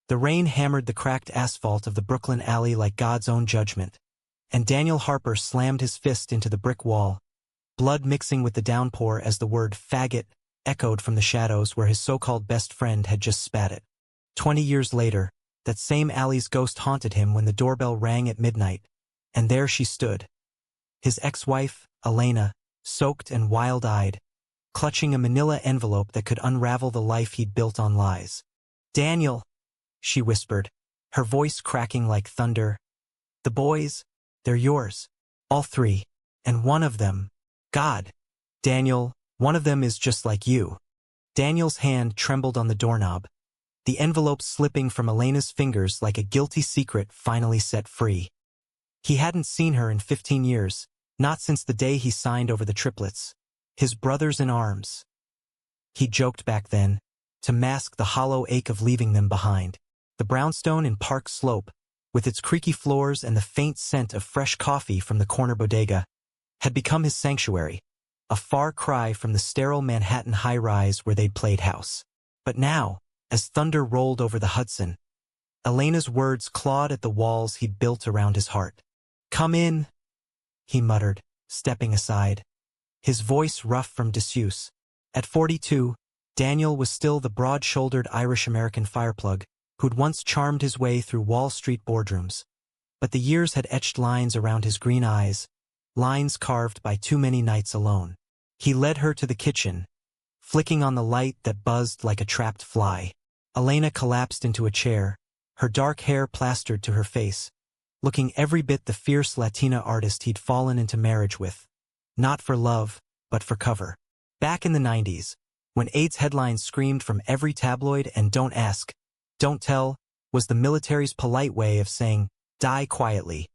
The rain hammered the cracked asphalt of the Brooklyn alley like God's own judgment, and Daniel Harper slammed his fist into the brick wall, blood mixing with the downpour as the word faggot echoed from the shadows where his so-called best friend had just spat it. 20 years later, that same alley's ghost haunted him when the doorbell rang at midnight, and there she stood. His ex-wife, Elena, soaked and wild-eyed, clutching a manila envelope that could unravel the life he'd built on lies. "Daniel," she whispered, her voice cracking like thunder. "The boys, they're yours. All three. And one of them, God. Daniel, one of them is just like you." Daniel's hand trembled on the doorknob, the envelope slipping from Elena's fingers like a guilty secret finally set free. He hadn't seen her in 15 years, not since the day he signed over the Triplets, his brothers in arms. He joked back then, to mask the hollow ache of leaving them behind. The brownstone in Park Slope, with its creaky floors and the faint scent of fresh coffee from the corner bodega, had become his sanctuary, a far cry from the sterile Manhattan high-rise where they'd played house. But now, as thunder rolled over the Hudson, Elena's words clawed at the walls he'd built around his heart. "Come in," he muttered, stepping aside, his voice rough from disuse. At 42, Daniel was still the broad-shouldered Irish-American fireplug who'd once charmed his way through Wall Street boardrooms. But the years had etched lines around his green eyes, lines carved by too many nights alone. He led her to the kitchen, flicking on the light that buzzed like a trapped fly. Elena collapsed into a chair, her dark hair plastered to her face, looking every bit the fierce Latina artist he'd fallen into marriage with. Not for love, but for cover. Back in the 90s, when AIDS headlines screamed from every tabloid and "Don't ask, don't tell" was the military's polite way of saying, "Die quietly."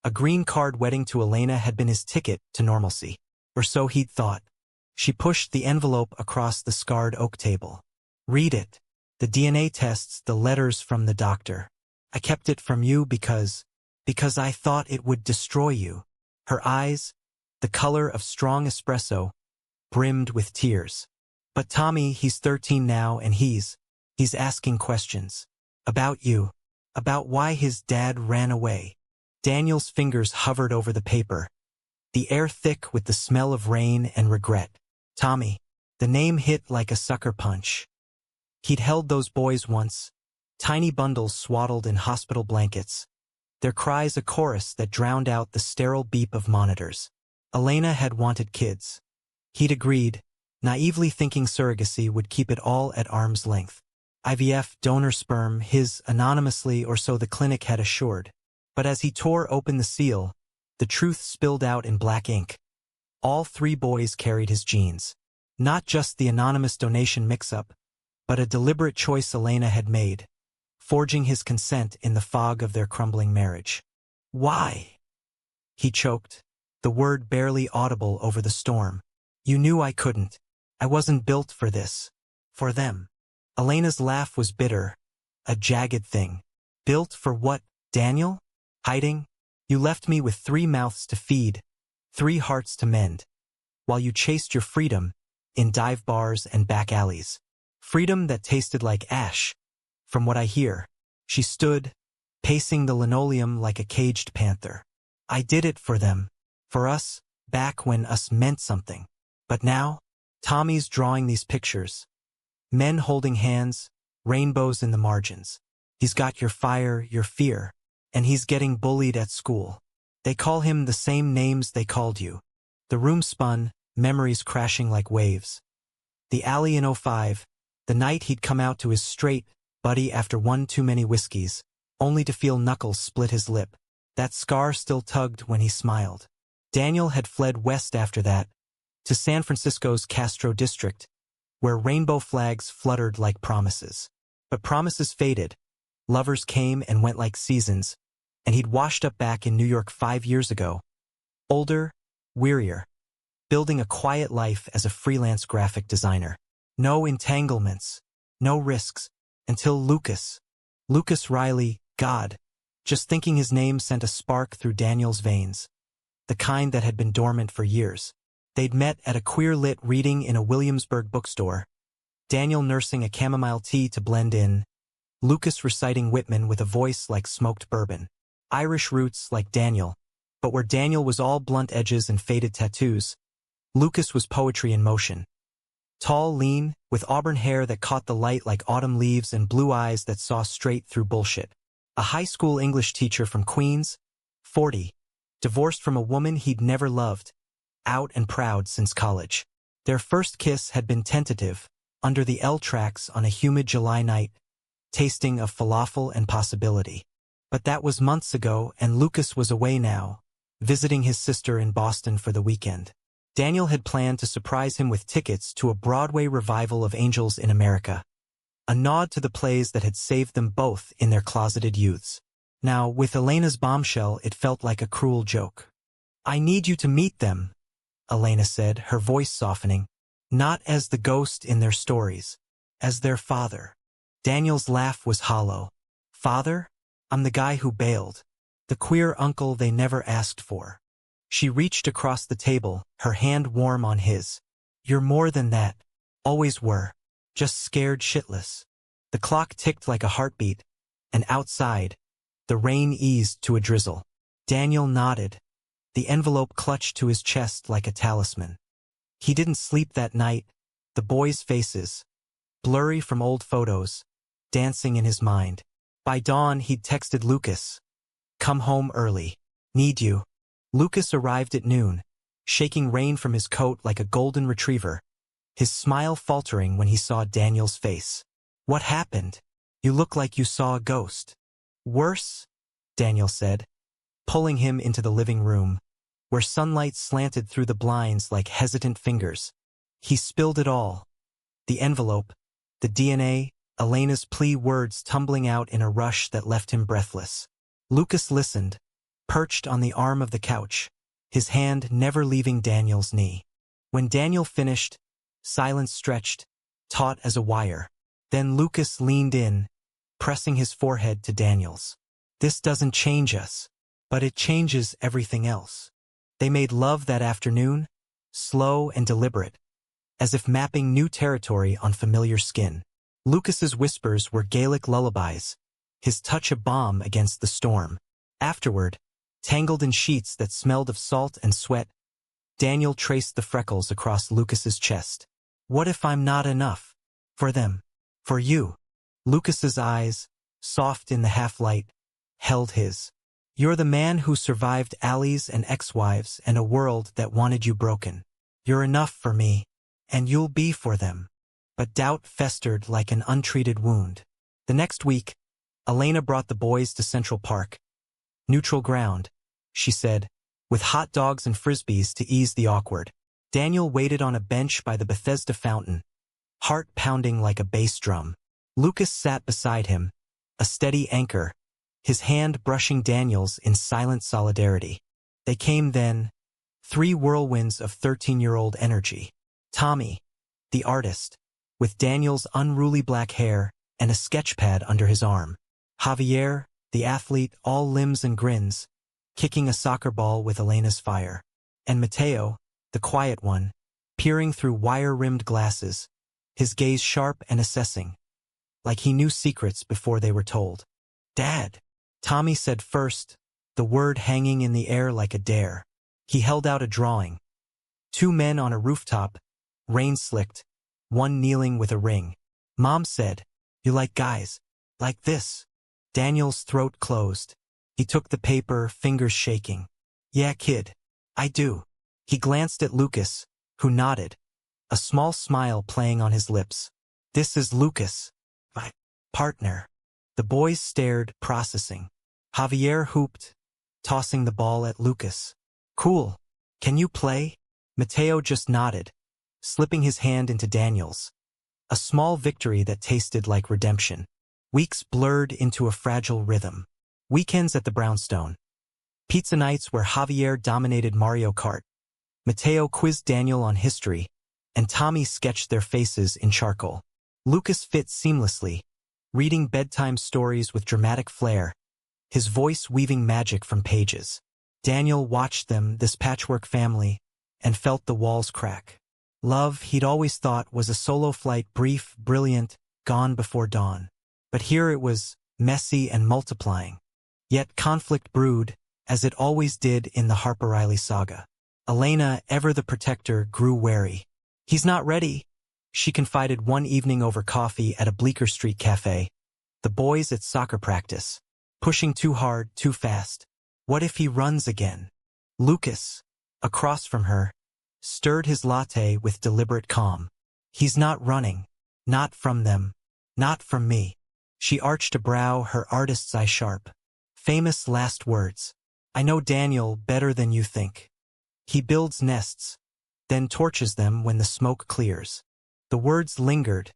A green card wedding to Elena had been his ticket to normalcy. Or so he'd thought. She pushed the envelope across the scarred oak table. "Read it. The DNA tests, the letters from the doctor. I kept it from you because I thought it would destroy you." Her eyes, the color of strong espresso, brimmed with tears. "But Tommy, he's 13 now and he's asking questions. About you. About why his dad ran away." Daniel's fingers hovered over the paper, the air thick with the smell of rain and regret. Tommy. The name hit like a sucker punch. He'd held those boys once, tiny bundles swaddled in hospital blankets, their cries a chorus that drowned out the sterile beep of monitors. Elena had wanted kids. He'd agreed, naively thinking surrogacy would keep it all at arm's length. IVF, donor sperm, his anonymously, or so the clinic had assured. But as he tore open the seal, the truth spilled out in black ink. All three boys carried his genes. Not just the anonymous donation mix-up, but a deliberate choice Elena had made, forging his consent in the fog of their crumbling marriage. "Why?" he choked, the word barely audible over the storm. "You knew I couldn't. I wasn't built for this. For them." Elena's laugh was bitter, a jagged thing. "Built for what, Daniel? Hiding? You left me with 3 mouths to feed, 3 hearts to mend, while you chased your freedom in dive bars and back alleys. Freedom that tasted like ash, from what I hear." She stood, pacing the linoleum like a caged panther. "I did it for them, for us, back when us meant something. But now, Tommy's drawing these pictures. Men holding hands, rainbows in the margins. He's got your fire, your fear, and he's getting bullied at school. They call him the same names they called you." The room spun, memories crashing like waves. The alley in '05, the night he'd come out to his straight buddy after one too many whiskeys, only to feel knuckles split his lip. That scar still tugged when he smiled. Daniel had fled west after that, to San Francisco's Castro district, where rainbow flags fluttered like promises. But promises faded. Lovers came and went like seasons, and he'd washed up back in New York 5 years ago. Older, wearier, building a quiet life as a freelance graphic designer. No entanglements, no risks, until Lucas Riley, God. Just thinking his name sent a spark through Daniel's veins, the kind that had been dormant for years. They'd met at a queer-lit reading in a Williamsburg bookstore, Daniel nursing a chamomile tea to blend in, Lucas reciting Whitman with a voice like smoked bourbon. Irish roots like Daniel, but where Daniel was all blunt edges and faded tattoos, Lucas was poetry in motion. Tall, lean, with auburn hair that caught the light like autumn leaves and blue eyes that saw straight through bullshit. A high school English teacher from Queens, 40, divorced from a woman he'd never loved, out and proud since college. Their first kiss had been tentative, under the L tracks on a humid July night, tasting of falafel and possibility. But that was months ago, and Lucas was away now, visiting his sister in Boston for the weekend. Daniel had planned to surprise him with tickets to a Broadway revival of Angels in America, a nod to the plays that had saved them both in their closeted youths. Now, with Elena's bombshell, it felt like a cruel joke. "I need you to meet them," Elena said, her voice softening, "not as the ghost in their stories, as their father." Daniel's laugh was hollow. "Father? I'm the guy who bailed. The queer uncle they never asked for." She reached across the table, her hand warm on his. "You're more than that. Always were. Just scared shitless." The clock ticked like a heartbeat, and outside, the rain eased to a drizzle. Daniel nodded, the envelope clutched to his chest like a talisman. He didn't sleep that night, the boys' faces, blurry from old photos, dancing in his mind. By dawn, he'd texted Lucas, "Come home early. Need you." Lucas arrived at noon, shaking rain from his coat like a golden retriever, his smile faltering when he saw Daniel's face. "What happened? You look like you saw a ghost." "Worse," Daniel said, pulling him into the living room, where sunlight slanted through the blinds like hesitant fingers. He spilled it all. The envelope, the DNA, Elena's plea words tumbling out in a rush that left him breathless. Lucas listened, perched on the arm of the couch, his hand never leaving Daniel's knee. When Daniel finished, silence stretched, taut as a wire. Then Lucas leaned in, pressing his forehead to Daniel's. "This doesn't change us, but it changes everything else." They made love that afternoon, slow and deliberate, as if mapping new territory on familiar skin. Lucas's whispers were Gaelic lullabies, his touch a balm against the storm. Afterward, tangled in sheets that smelled of salt and sweat, Daniel traced the freckles across Lucas's chest. "What if I'm not enough? For them? For you?" Lucas's eyes, soft in the half-light, held his. "You're the man who survived alleys and ex-wives and a world that wanted you broken. You're enough for me, and you'll be for them." But doubt festered like an untreated wound. The next week, Elena brought the boys to Central Park. "Neutral ground," she said, with hot dogs and frisbees to ease the awkward. Daniel waited on a bench by the Bethesda fountain, heart pounding like a bass drum. Lucas sat beside him, a steady anchor, his hand brushing Daniel's in silent solidarity. They came then, 3 whirlwinds of 13-year-old energy. Tommy, the artist, with Daniel's unruly black hair and a sketchpad under his arm. Javier, the athlete, all limbs and grins, kicking a soccer ball with Elena's fire. And Mateo, the quiet one, peering through wire-rimmed glasses, his gaze sharp and assessing, like he knew secrets before they were told. "Dad," Tommy said first, the word hanging in the air like a dare. He held out a drawing. 2 men on a rooftop, rain-slicked, one kneeling with a ring. "Mom said, you like guys like this." Daniel's throat closed. He took the paper, fingers shaking. "Yeah, kid, I do." He glanced at Lucas, who nodded, a small smile playing on his lips. "This is Lucas, my partner." The boys stared, processing. Javier hooped, tossing the ball at Lucas. "Cool. Can you play?" Mateo just nodded, slipping his hand into Daniel's. A small victory that tasted like redemption. Weeks blurred into a fragile rhythm. Weekends at the Brownstone. Pizza nights where Javier dominated Mario Kart. Mateo quizzed Daniel on history, and Tommy sketched their faces in charcoal. Lucas fit seamlessly, reading bedtime stories with dramatic flair, his voice weaving magic from pages. Daniel watched them, this patchwork family, and felt the walls crack. Love, he'd always thought, was a solo flight, brief, brilliant, gone before dawn. But here it was, messy and multiplying. Yet conflict brewed, as it always did in the Harper Riley saga. Elena, ever the protector, grew wary. "He's not ready," she confided one evening over coffee at a Bleecker Street cafe. "The boys at soccer practice. Pushing too hard, too fast. What if he runs again?" Lucas, across from her, stirred his latte with deliberate calm. "He's not running. Not from them. Not from me." She arched a brow, her artist's eye sharp. Famous last words. "I know Daniel better than you think. He builds nests, then torches them when the smoke clears." The words lingered,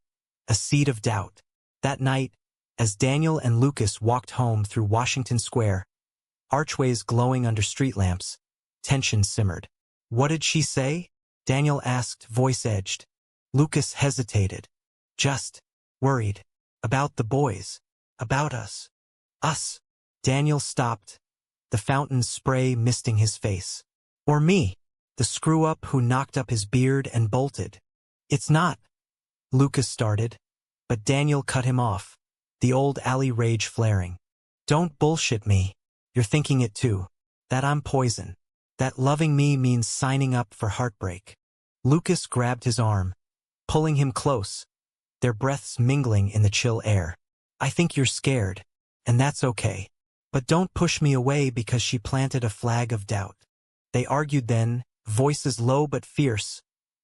a seed of doubt. That night, as Daniel and Lucas walked home through Washington Square, archways glowing under street lamps, tension simmered. "What did she say?" Daniel asked, voice edged. Lucas hesitated. "Just worried. About the boys. About us." "Us." Daniel stopped, the fountain spray misting his face. "Or me, the screw-up who knocked up his beard and bolted." "It's not," Lucas started, but Daniel cut him off, the old alley rage flaring. "Don't bullshit me. You're thinking it too. That I'm poison. That loving me means signing up for heartbreak." Lucas grabbed his arm, pulling him close, their breaths mingling in the chill air. "I think you're scared, and that's okay. But don't push me away because she planted a flag of doubt." They argued then, voices low but fierce,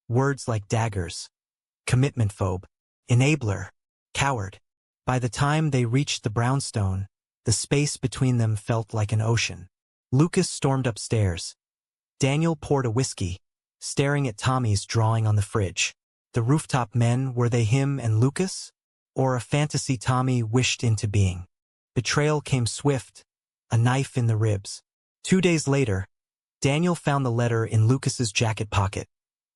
words like daggers. Commitment phobe, enabler, coward. By the time they reached the brownstone, the space between them felt like an ocean. Lucas stormed upstairs. Daniel poured a whiskey, staring at Tommy's drawing on the fridge. The rooftop men, were they him and Lucas? Or a fantasy Tommy wished into being? Betrayal came swift, a knife in the ribs. 2 days later, Daniel found the letter in Lucas's jacket pocket,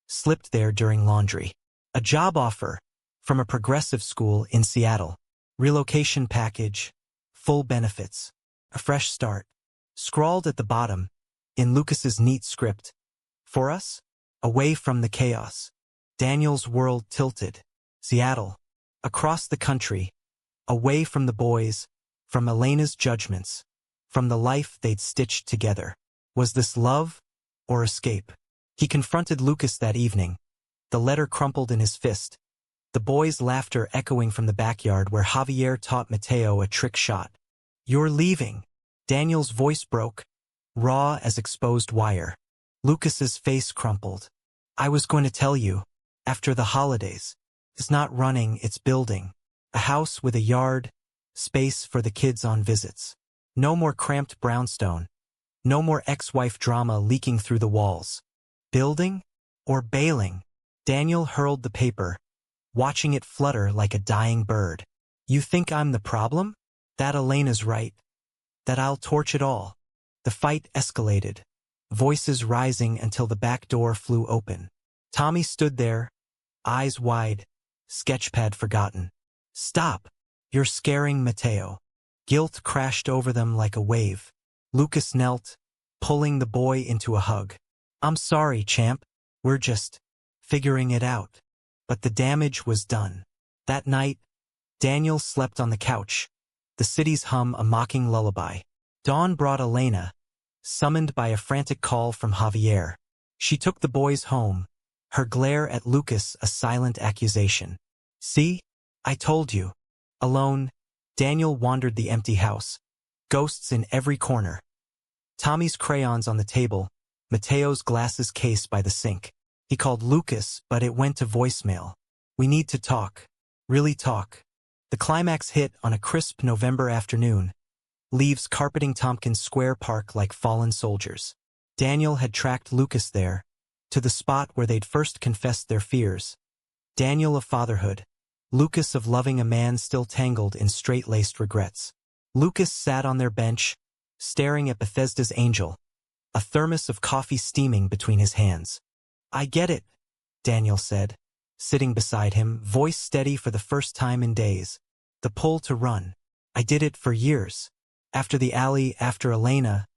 slipped there during laundry. A job offer from a progressive school in Seattle. Relocation package, full benefits, a fresh start. Scrawled at the bottom, in Lucas's neat script, "For us, away from the chaos." Daniel's world tilted. Seattle, across the country, away from the boys, from Elena's judgments, from the life they'd stitched together. Was this love or escape? He confronted Lucas that evening, the letter crumpled in his fist, the boys' laughter echoing from the backyard where Javier taught Mateo a trick shot. "You're leaving." Daniel's voice broke, raw as exposed wire. Lucas's face crumpled. "I was going to tell you, after the holidays. It's not running, it's building. A house with a yard, space for the kids on visits. No more cramped brownstone. No more ex-wife drama leaking through the walls. Building or bailing?" Daniel hurled the paper, watching it flutter like a dying bird. "You think I'm the problem? That Elena's right. That I'll torch it all." The fight escalated, voices rising until the back door flew open. Tommy stood there, eyes wide, sketchpad forgotten. "Stop! You're scaring Mateo." Guilt crashed over them like a wave. Lucas knelt, pulling the boy into a hug. "I'm sorry, champ. We're just figuring it out." But the damage was done. That night, Daniel slept on the couch, the city's hum a mocking lullaby. Dawn brought Elena, summoned by a frantic call from Javier. She took the boys home, her glare at Lucas a silent accusation. "See? I told you." Alone, Daniel wandered the empty house, ghosts in every corner. Tommy's crayons on the table, Mateo's glasses case by the sink. He called Lucas, but it went to voicemail. "We need to talk. Really talk." The climax hit on a crisp November afternoon, leaves carpeting Tompkins Square Park like fallen soldiers. Daniel had tracked Lucas there, to the spot where they'd first confessed their fears. Daniel of fatherhood, Lucas of loving a man still tangled in straight-laced regrets. Lucas sat on their bench, staring at Bethesda's angel, a thermos of coffee steaming between his hands. "I get it," Daniel said, sitting beside him, voice steady for the first time in days. "The pull to run. I did it for years. After the alley, after Elena,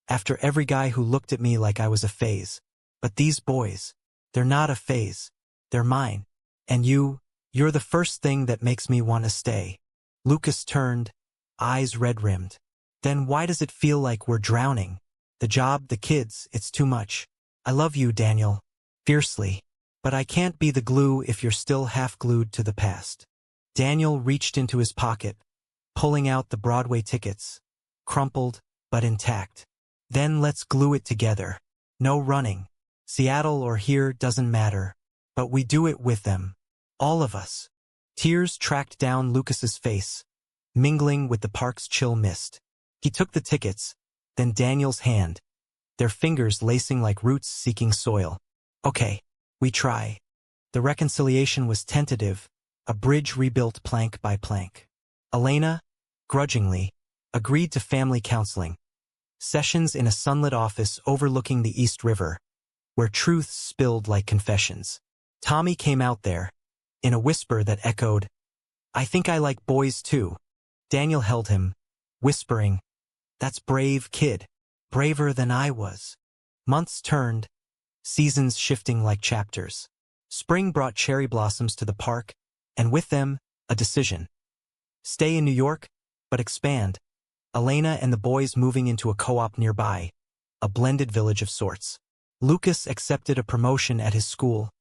after every guy who looked at me like I was a phase. But these boys, they're not a phase. They're mine. And you're the first thing that makes me want to stay." Lucas turned, eyes red-rimmed. Then why does it feel like we're drowning? The job, the kids, it's too much. I love you, Daniel. Fiercely. But I can't be the glue if you're still half glued to the past. Daniel reached into his pocket, pulling out the Broadway tickets, crumpled but intact. Then let's glue it together. No running. Seattle or here doesn't matter. But we do it with them. All of us. Tears tracked down Lucas's face, mingling with the park's chill mist. He took the tickets, then Daniel's hand, their fingers lacing like roots seeking soil. Okay, we try. The reconciliation was tentative, a bridge rebuilt plank by plank. Elena, grudgingly, agreed to family counseling. Sessions in a sunlit office overlooking the East River, where truths spilled like confessions. Tommy came out there, in a whisper that echoed, "I think I like boys too." Daniel held him, whispering, "That's brave, kid. Braver than I was." Months turned, seasons shifting like chapters. Spring brought cherry blossoms to the park, and with them, a decision. Stay in New York, but expand. Elena and the boys moving into a co-op nearby, a blended village of sorts. Lucas accepted a promotion at his school,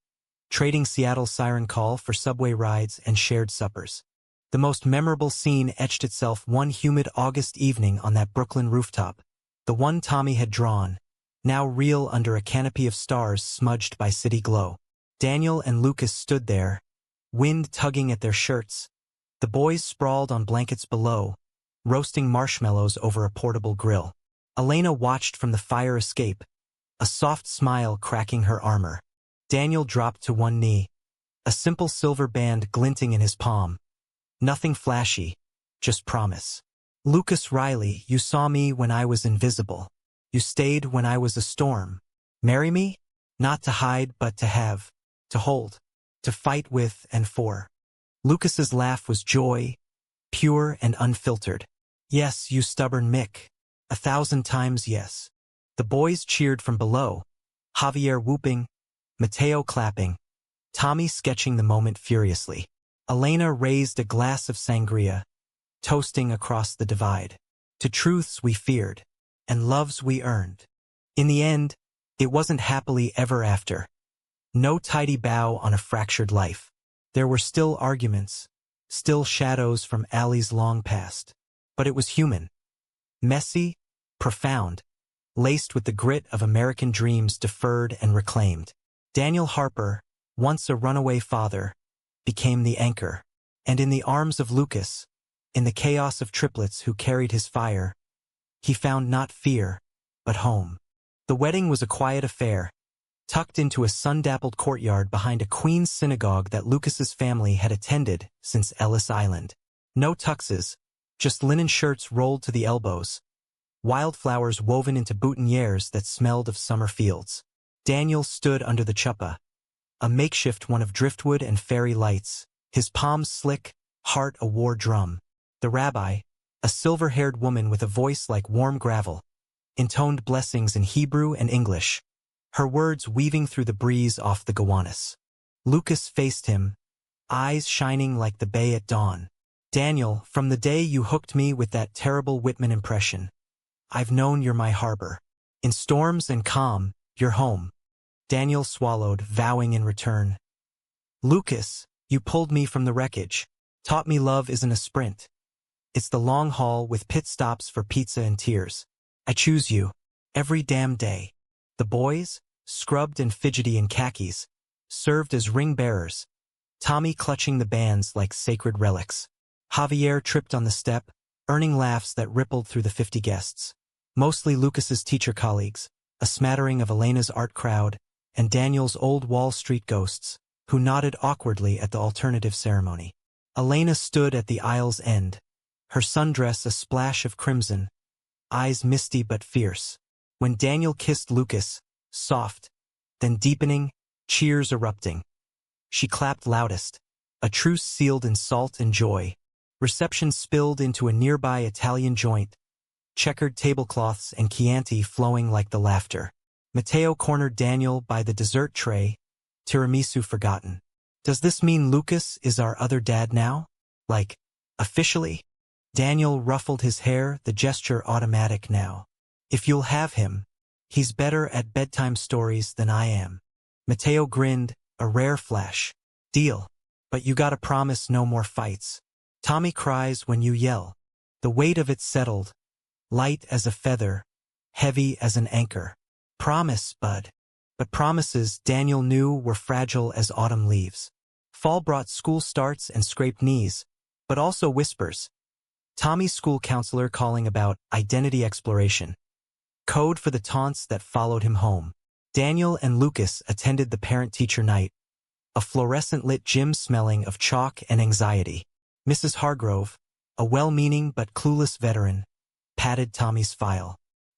trading Seattle's siren call for subway rides and shared suppers. The most memorable scene etched itself one humid August evening on that Brooklyn rooftop, the one Tommy had drawn, now real under a canopy of stars smudged by city glow. Daniel and Lucas stood there, wind tugging at their shirts. The boys sprawled on blankets below, roasting marshmallows over a portable grill. Elena watched from the fire escape, a soft smile cracking her armor. Daniel dropped to one knee, a simple silver band glinting in his palm. Nothing flashy, just promise. Lucas Riley, you saw me when I was invisible. You stayed when I was a storm. Marry me? Not to hide but to have, to hold, to fight with and for. Lucas's laugh was joy, pure and unfiltered. Yes, you stubborn Mick. 1,000 times yes. The boys cheered from below, Javier whooping, Mateo clapping, Tommy sketching the moment furiously. Elena raised a glass of sangria, toasting across the divide. To truths we feared, and loves we earned. In the end, it wasn't happily ever after. No tidy bow on a fractured life. There were still arguments, still shadows from alleys long past. But it was human. Messy, profound, laced with the grit of American dreams deferred and reclaimed. Daniel Harper, once a runaway father, became the anchor. And in the arms of Lucas, in the chaos of triplets who carried his fire, he found not fear, but home. The wedding was a quiet affair, tucked into a sun-dappled courtyard behind a Queen's synagogue that Lucas's family had attended since Ellis Island. No tuxes, just linen shirts rolled to the elbows, wildflowers woven into boutonnieres that smelled of summer fields. Daniel stood under the chuppah, a makeshift one of driftwood and fairy lights, his palms slick, heart a war drum. The rabbi, a silver-haired woman with a voice like warm gravel, intoned blessings in Hebrew and English, her words weaving through the breeze off the Gowanus. Lucas faced him, eyes shining like the bay at dawn. Daniel, from the day you hooked me with that terrible Whitman impression, I've known you're my harbor. In storms and calm, you're home. Daniel swallowed, vowing in return. Lucas, you pulled me from the wreckage, taught me love isn't a sprint. It's the long haul with pit stops for pizza and tears. I choose you, every damn day. The boys, scrubbed and fidgety in khakis, served as ring bearers, Tommy clutching the bands like sacred relics. Javier tripped on the step, earning laughs that rippled through the 50 guests. Mostly Lucas's teacher colleagues, a smattering of Elena's art crowd, and Daniel's old Wall Street ghosts, who nodded awkwardly at the alternative ceremony. Elena stood at the aisle's end, her sundress a splash of crimson, eyes misty but fierce. When Daniel kissed Lucas, soft, then deepening, cheers erupting. She clapped loudest, a truce sealed in salt and joy. Reception spilled into a nearby Italian joint, checkered tablecloths and Chianti flowing like the laughter. Mateo cornered Daniel by the dessert tray, tiramisu forgotten. Does this mean Lucas is our other dad now? Like, Officially? Daniel ruffled his hair, the gesture automatic now. If you'll have him, he's better at bedtime stories than I am. Mateo grinned, a rare flash. Deal. But you gotta promise no more fights. Tommy cries when you yell. The weight of it settled. Light as a feather, heavy as an anchor. Promise, bud. But promises, Daniel knew, were fragile as autumn leaves. Fall brought school starts and scraped knees, but also whispers. Tommy's school counselor calling about identity exploration. Code for the taunts that followed him home. Daniel and Lucas attended the parent-teacher night, a fluorescent-lit gym smelling of chalk and anxiety. Mrs. Hargrove, a well-meaning but clueless veteran, patted Tommy's file.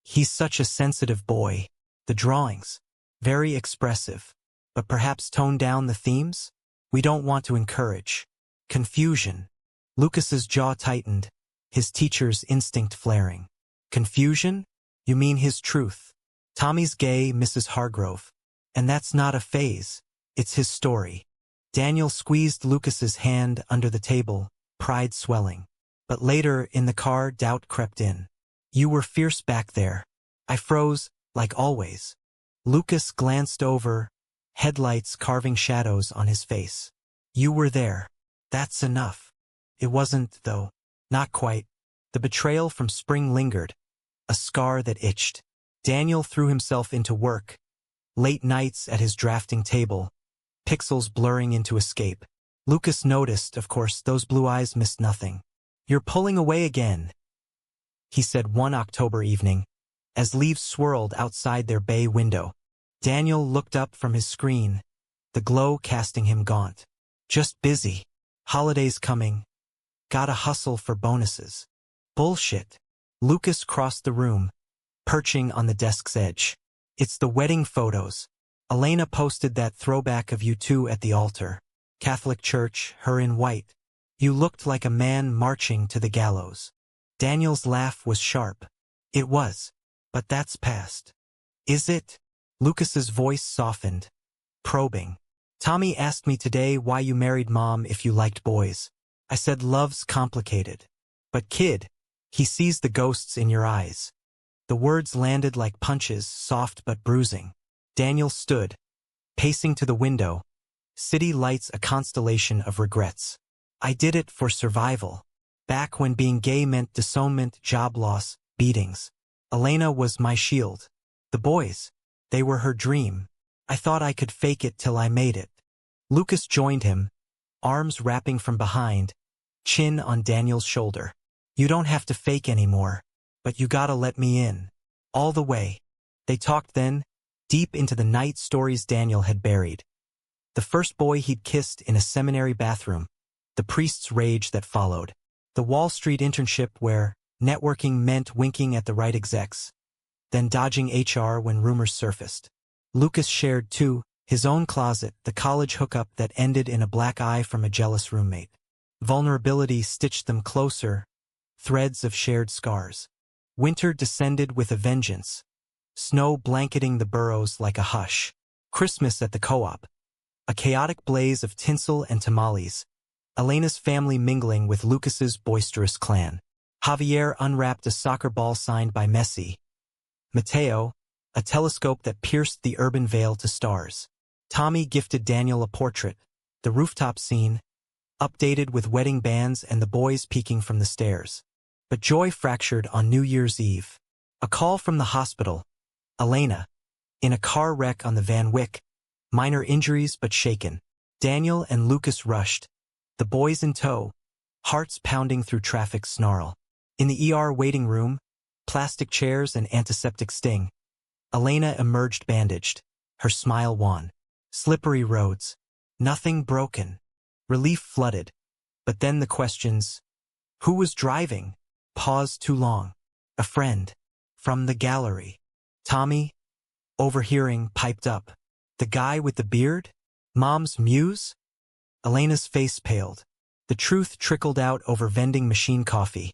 He's such a sensitive boy. The drawings, very expressive, but perhaps tone down the themes? We don't want to encourage confusion. Lucas's jaw tightened, his teacher's instinct flaring. Confusion? You mean his truth? Tommy's gay, Mrs. Hargrove. And that's not a phase. It's his story. Daniel squeezed Lucas's hand under the table, pride swelling. But later, in the car, doubt crept in. You were fierce back there. I froze, like always. Lucas glanced over, headlights carving shadows on his face. You were there. That's enough. It wasn't, though. Not quite. The betrayal from spring lingered, a scar that itched. Daniel threw himself into work. Late nights at his drafting table, pixels blurring into escape. Lucas noticed, of course, those blue eyes missed nothing. You're pulling away again, he said one October evening, as leaves swirled outside their bay window. Daniel looked up from his screen, the glow casting him gaunt. Just busy. Holidays coming. Gotta hustle for bonuses. Bullshit. Lucas crossed the room, perching on the desk's edge. It's the wedding photos. Elena posted that throwback of you two at the altar. Catholic church, her in white. You looked like a man marching to the gallows. Daniel's laugh was sharp. It was. But that's past. Is it? Lucas's voice softened, probing. Tommy asked me today why you married Mom if you liked boys. I said love's complicated. But kid, he sees the ghosts in your eyes. The words landed like punches, soft but bruising. Daniel stood, pacing to the window. City lights a constellation of regrets. I did it for survival. Back when being gay meant disownment, job loss, beatings. Elena was my shield. The boys, they were her dream. I thought I could fake it till I made it. Lucas joined him, arms wrapping from behind, chin on Daniel's shoulder. You don't have to fake anymore, but you gotta let me in. All the way. They talked then, deep into the night stories Daniel had buried. The first boy he'd kissed in a seminary bathroom, the priest's rage that followed, the Wall Street internship where networking meant winking at the right execs, then dodging HR when rumors surfaced. Lucas shared, too, his own closet, the college hookup that ended in a black eye from a jealous roommate. Vulnerability stitched them closer, threads of shared scars. Winter descended with a vengeance, snow blanketing the burrows like a hush. Christmas at the co-op, a chaotic blaze of tinsel and tamales, Elena's family mingling with Lucas's boisterous clan. Javier unwrapped a soccer ball signed by Messi. Mateo, a telescope that pierced the urban veil to stars. Tommy gifted Daniel a portrait, the rooftop scene, updated with wedding bands and the boys peeking from the stairs. But joy fractured on New Year's Eve. A call from the hospital. Elena, in a car wreck on the Van Wyck, minor injuries but shaken. Daniel and Lucas rushed, the boys in tow, hearts pounding through traffic snarl. In the ER waiting room, plastic chairs and antiseptic sting. Elena emerged bandaged, her smile wan. Slippery roads. Nothing broken. Relief flooded. But then the questions. Who was driving? Paused too long. A friend. From the gallery. Tommy, overhearing, piped up. The guy with the beard? Mom's muse? Elena's face paled. The truth trickled out over vending machine coffee.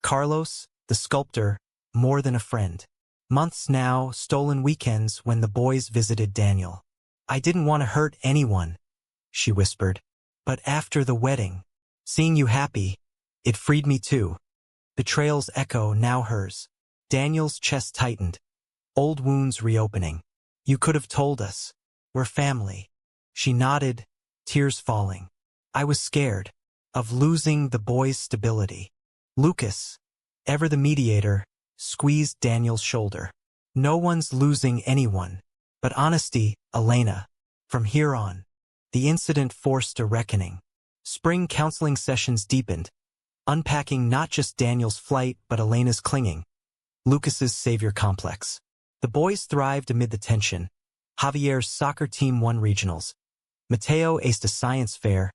Carlos, the sculptor, more than a friend. Months now, stolen weekends when the boys visited Daniel. I didn't want to hurt anyone, she whispered. But after the wedding, seeing you happy, It freed me too. Betrayal's echo now hers. Daniel's chest tightened. Old wounds reopening. You could have told us. We're family. She nodded, tears falling. I was scared of losing the boy's stability. Lucas, ever the mediator, squeezed Daniel's shoulder. No one's losing anyone. But honesty, Elena. From here on. The incident forced a reckoning. Spring counseling sessions deepened, unpacking not just Daniel's flight but Elena's clinging. Lucas's savior complex. The boys thrived amid the tension. Javier's soccer team won regionals. Mateo aced a science fair.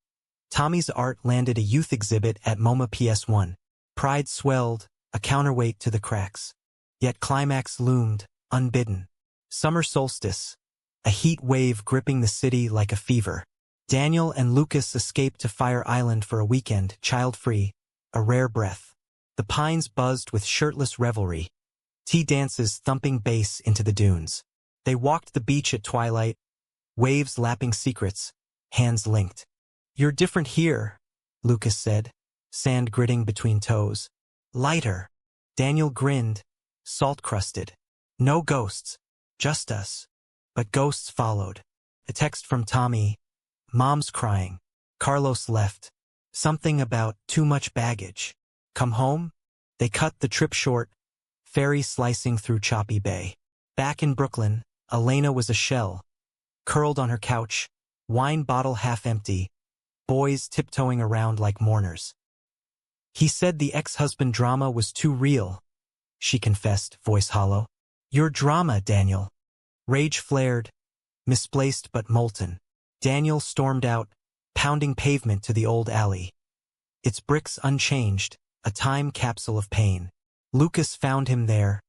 Tommy's art landed a youth exhibit at MoMA PS1. Pride swelled, a counterweight to the cracks. Yet climax loomed, unbidden. Summer solstice. A heat wave gripping the city like a fever. Daniel and Lucas escaped to Fire Island for a weekend, child-free, a rare breath. The pines buzzed with shirtless revelry. Tea dances thumping bass into the dunes. They walked the beach at twilight, waves lapping secrets, hands linked. You're different here, Lucas said, sand gritting between toes. Lighter. Daniel grinned, salt-crusted. No ghosts, just us. But ghosts followed. A text from Tommy. Mom's crying. Carlos left. Something about too much baggage. Come home? They cut the trip short, ferry slicing through choppy bay. Back in Brooklyn, Elena was a shell. Curled on her couch, wine bottle half empty, boys tiptoeing around like mourners. He said the ex-husband drama was too real, she confessed, voice hollow. Your drama, Daniel. Rage flared, misplaced but molten. Daniel stormed out, pounding pavement to the old alley. Its bricks unchanged, a time capsule of pain. Lucas found him there,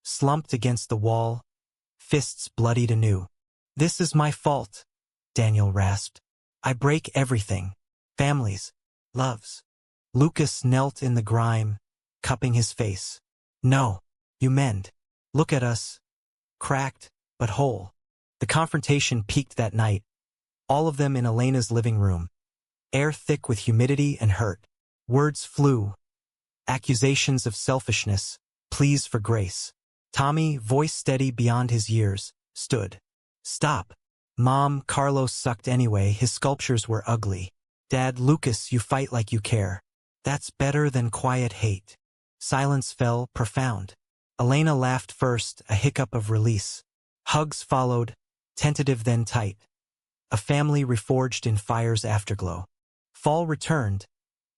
slumped against the wall, fists bloodied anew. This is my fault, Daniel rasped. I break everything. Families. Loves. Lucas knelt in the grime, cupping his face. No, you mend. Look at us. Cracked, but whole. The confrontation peaked that night. All of them in Elena's living room. Air thick with humidity and hurt. Words flew. Accusations of selfishness, pleas for grace. Tommy, voice steady beyond his years, stood. Stop. Mom, Carlos sucked anyway, his sculptures were ugly. Dad, Lucas, you fight like you care. That's better than quiet hate. Silence fell, profound. Elena laughed first, a hiccup of release. Hugs followed, tentative then tight. A family reforged in fire's afterglow. Fall returned,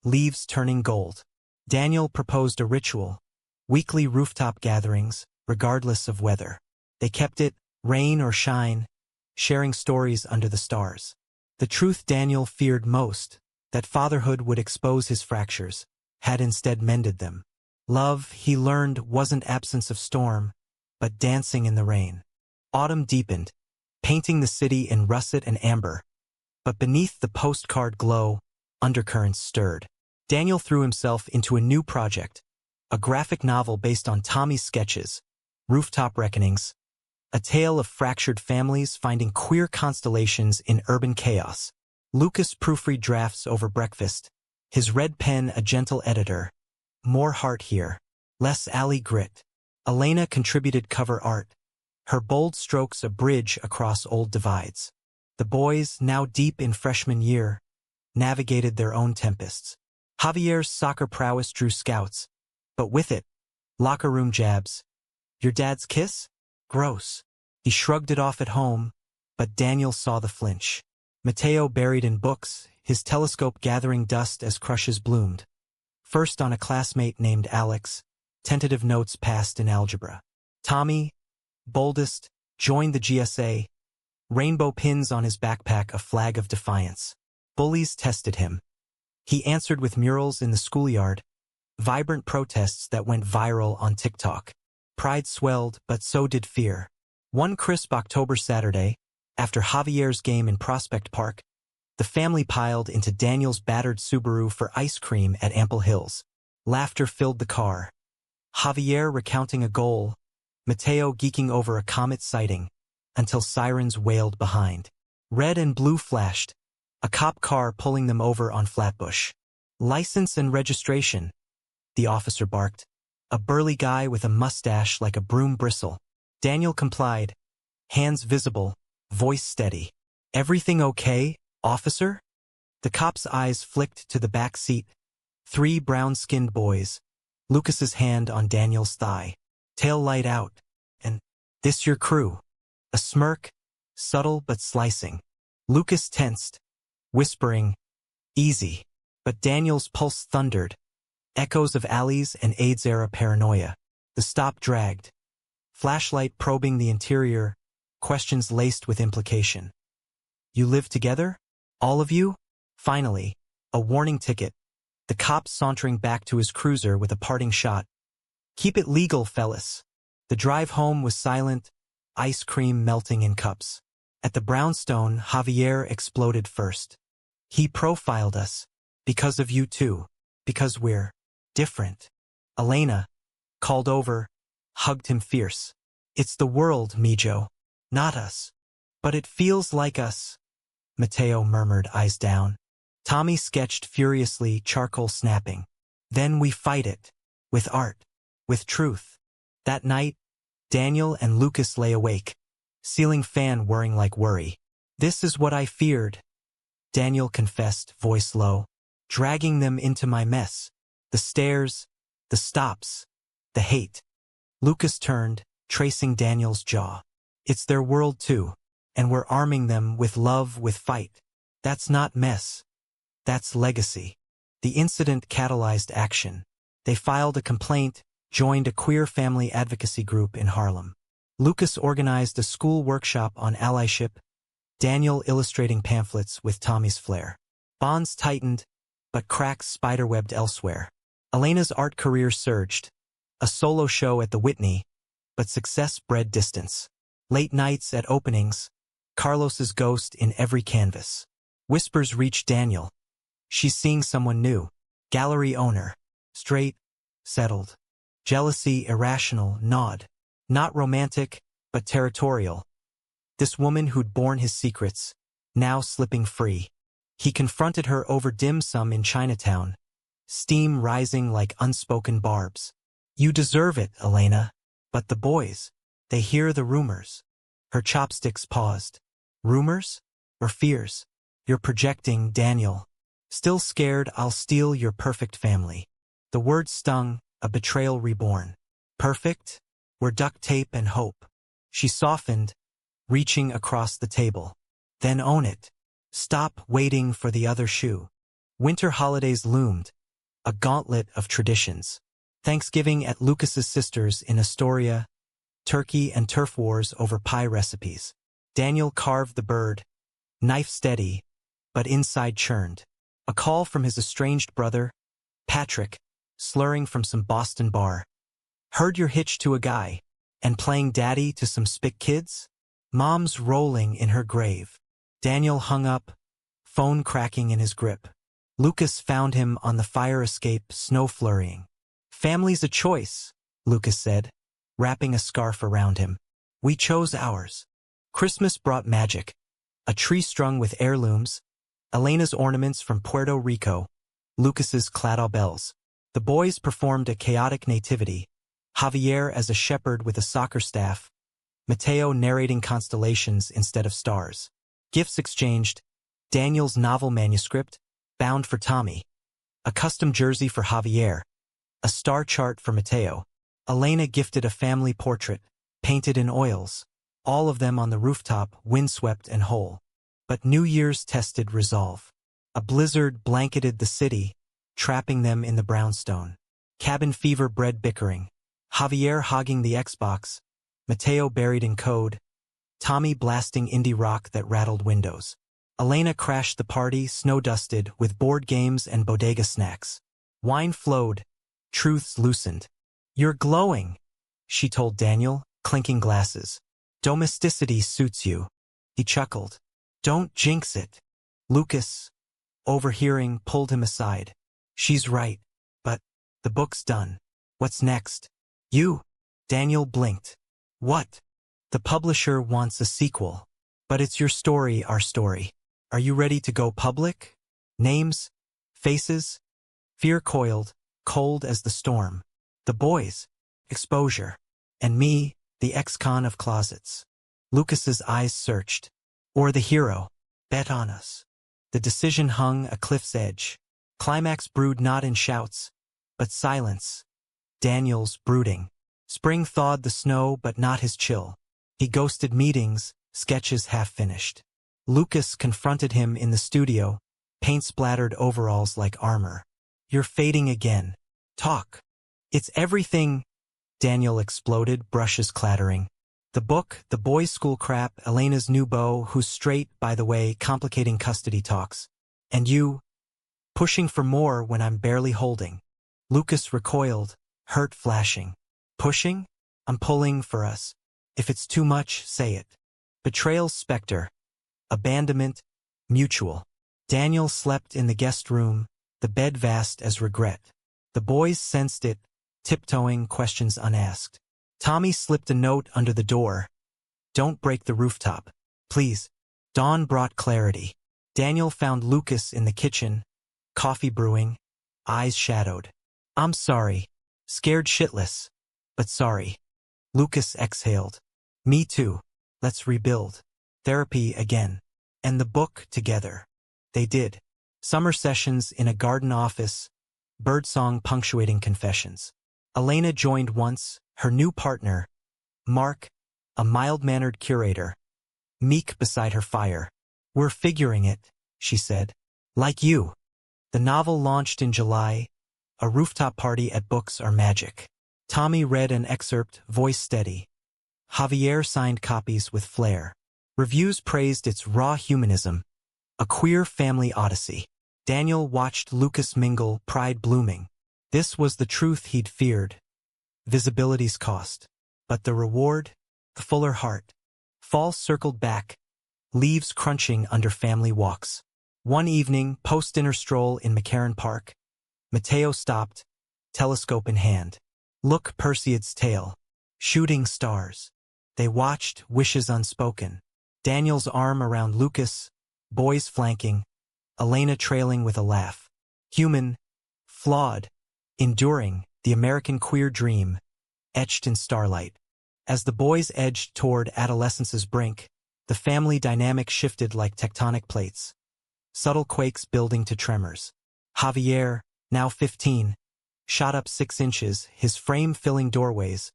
leaves turning gold. Daniel proposed a ritual. Weekly rooftop gatherings, regardless of weather. They kept it, rain or shine, sharing stories under the stars. The truth Daniel feared most, that fatherhood would expose his fractures, had instead mended them. Love, he learned, wasn't absence of storm, but dancing in the rain. Autumn deepened, painting the city in russet and amber. But beneath the postcard glow, undercurrents stirred. Daniel threw himself into a new project, a graphic novel based on Tommy's sketches, Rooftop Reckonings, a tale of fractured families finding queer constellations in urban chaos. Lucas proofread drafts over breakfast, his red pen a gentle editor. More heart here, less alley grit. Elena contributed cover art, her bold strokes a bridge across old divides. The boys, now deep in freshman year, navigated their own tempests. Javier's soccer prowess drew scouts, but with it, locker room jabs. Your dad's kiss? Gross. He shrugged it off at home, but Daniel saw the flinch. Mateo buried in books, his telescope gathering dust as crushes bloomed. First on a classmate named Alex, tentative notes passed in algebra. Tommy, boldest, joined the GSA, rainbow pins on his backpack a flag of defiance. Bullies tested him. He answered with murals in the schoolyard, vibrant protests that went viral on TikTok. Pride swelled, but so did fear. One crisp October Saturday, after Javier's game in Prospect Park, the family piled into Daniel's battered Subaru for ice cream at Ample Hills. Laughter filled the car. Javier recounting a goal, Mateo geeking over a comet sighting, until sirens wailed behind. Red and blue flashed, a cop car pulling them over on Flatbush. License and registration, the officer barked. A burly guy with a mustache like a broom bristle. Daniel complied, hands visible, voice steady. Everything okay, officer? The cop's eyes flicked to the back seat. 3 brown-skinned boys. Lucas's hand on Daniel's thigh. Tail light out. And, this your crew? A smirk, subtle but slicing. Lucas tensed, whispering, easy. But Daniel's pulse thundered. Echoes of alleys and AIDS-era paranoia. The stop dragged. Flashlight probing the interior, questions laced with implication. You live together? All of you? Finally, a warning ticket. The cop sauntering back to his cruiser with a parting shot. Keep it legal, fellas. The drive home was silent, ice cream melting in cups. At the brownstone, Javier exploded first. He profiled us. Because of you too. Because we're different. Elena, called over, hugged him fierce. It's the world, Mijo. Not us. But it feels like us. Mateo murmured, eyes down. Tommy sketched furiously, charcoal snapping. Then we fight it. With art. With truth. That night, Daniel and Lucas lay awake. Ceiling fan whirring like worry. This is what I feared. Daniel confessed, voice low. Dragging them into my mess. The stares, the stops, the hate. Lucas turned, tracing Daniel's jaw. It's their world too, and we're arming them with love, with fight. That's not mess. That's legacy. The incident catalyzed action. They filed a complaint, joined a queer family advocacy group in Harlem. Lucas organized a school workshop on allyship, Daniel illustrating pamphlets with Tommy's flair. Bonds tightened, but cracks spiderwebbed elsewhere. Elena's art career surged. A solo show at the Whitney, but success bred distance. Late nights at openings, Carlos's ghost in every canvas. Whispers reached Daniel. She's seeing someone new. Gallery owner. Straight, settled. Jealousy irrational, nod. Not romantic, but territorial. This woman who'd borne his secrets, now slipping free. He confronted her over dim sum in Chinatown, steam rising like unspoken barbs. You deserve it, Elena. But the boys, they hear the rumors. Her chopsticks paused. Rumors? Or fears? You're projecting, Daniel. Still scared I'll steal your perfect family. The word stung, a betrayal reborn. Perfect? We're duct tape and hope. She softened, reaching across the table. Then own it. Stop waiting for the other shoe. Winter holidays loomed, a gauntlet of traditions. Thanksgiving at Lucas's sisters in Astoria, turkey and turf wars over pie recipes. Daniel carved the bird, knife steady, but inside churned. A call from his estranged brother, Patrick, slurring from some Boston bar. Heard you're hitched to a guy, and playing daddy to some spick kids? Mom's rolling in her grave. Daniel hung up, phone cracking in his grip. Lucas found him on the fire escape, snow flurrying. Family's a choice, Lucas said, wrapping a scarf around him. We chose ours. Christmas brought magic. A tree strung with heirlooms, Elena's ornaments from Puerto Rico, Lucas's claddagh bells. The boys performed a chaotic nativity, Javier as a shepherd with a soccer staff, Mateo narrating constellations instead of stars. Gifts exchanged, Daniel's novel manuscript, bound for Tommy, a custom jersey for Javier, a star chart for Mateo. Elena gifted a family portrait, painted in oils, all of them on the rooftop, windswept and whole. But New Year's tested resolve. A blizzard blanketed the city, trapping them in the brownstone. Cabin fever bred bickering. Javier hogging the Xbox, Mateo buried in code, Tommy blasting indie rock that rattled windows. Elena crashed the party, snow-dusted, with board games and bodega snacks. Wine flowed, truths loosened. You're glowing, she told Daniel, clinking glasses. Domesticity suits you. He chuckled. Don't jinx it. Lucas, overhearing, pulled him aside. She's right. But the book's done. What's next? You. Daniel blinked. What? The publisher wants a sequel. But it's your story, our story. Are you ready to go public? Names? Faces? Fear coiled, cold as the storm. The boys, exposure. And me, the ex-con of closets. Lucas's eyes searched. Or the hero, bet on us. The decision hung a cliff's edge. Climax brewed not in shouts, but silence. Daniel's brooding. Spring thawed the snow, but not his chill. He ghosted meetings, sketches half-finished. Lucas confronted him in the studio, paint-splattered overalls like armor. You're fading again. Talk. It's everything, Daniel exploded, brushes clattering. The book, the boys' school crap, Elena's new beau, who's straight, by the way, complicating custody talks. And you, pushing for more when I'm barely holding. Lucas recoiled, hurt flashing. Pushing? I'm pulling for us. If it's too much, say it. Betrayal's specter. Abandonment. Mutual. Daniel slept in the guest room, the bed vast as regret. The boys sensed it, tiptoeing, questions unasked. Tommy slipped a note under the door. Don't break the rooftop. Please. Dawn brought clarity. Daniel found Lucas in the kitchen, coffee brewing, eyes shadowed. I'm sorry. Scared shitless. But sorry. Lucas exhaled. Me too. Let's rebuild. Therapy again. And the book together. They did. Summer sessions in a garden office, birdsong punctuating confessions. Elena joined once, her new partner, Mark, a mild-mannered curator, meek beside her fire. We're figuring it, she said. Like you. The novel launched in July. A rooftop party at Books are magic. Tommy read an excerpt, voice steady. Javier signed copies with flair. Reviews praised its raw humanism. A queer family odyssey. Daniel watched Lucas mingle, pride blooming. This was the truth he'd feared. Visibility's cost. But the reward? The fuller heart. Fall circled back, leaves crunching under family walks. One evening, post-dinner stroll in McCarran Park. Mateo stopped, telescope in hand. Look, Perseids' tale. Shooting stars. They watched, wishes unspoken. Daniel's arm around Lucas, boys flanking, Elena trailing with a laugh. Human, flawed, enduring, the American queer dream, etched in starlight. As the boys edged toward adolescence's brink, the family dynamic shifted like tectonic plates. Subtle quakes building to tremors. Javier, now 15, shot up 6 inches, his frame filling doorways,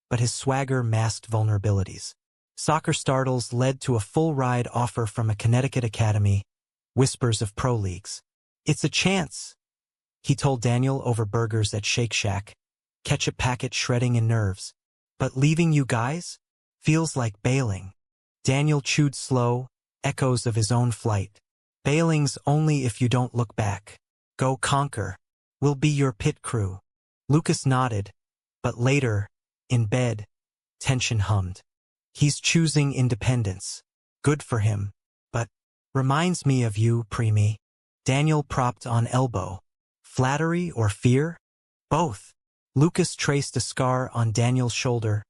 but his swagger masked vulnerabilities. Soccer startles led to a full-ride offer from a Connecticut academy, whispers of pro leagues. It's a chance, he told Daniel over burgers at Shake Shack, ketchup packet shredding in nerves. But leaving you guys? Feels like bailing. Daniel chewed slow, echoes of his own flight. Bailing's only if you don't look back. Go conquer. We'll be your pit crew. Lucas nodded, but later, in bed, tension hummed. He's choosing independence. Good for him. But, reminds me of you, preemie. Daniel propped on elbow. Flattery or fear? Both. Lucas traced a scar on Daniel's shoulder.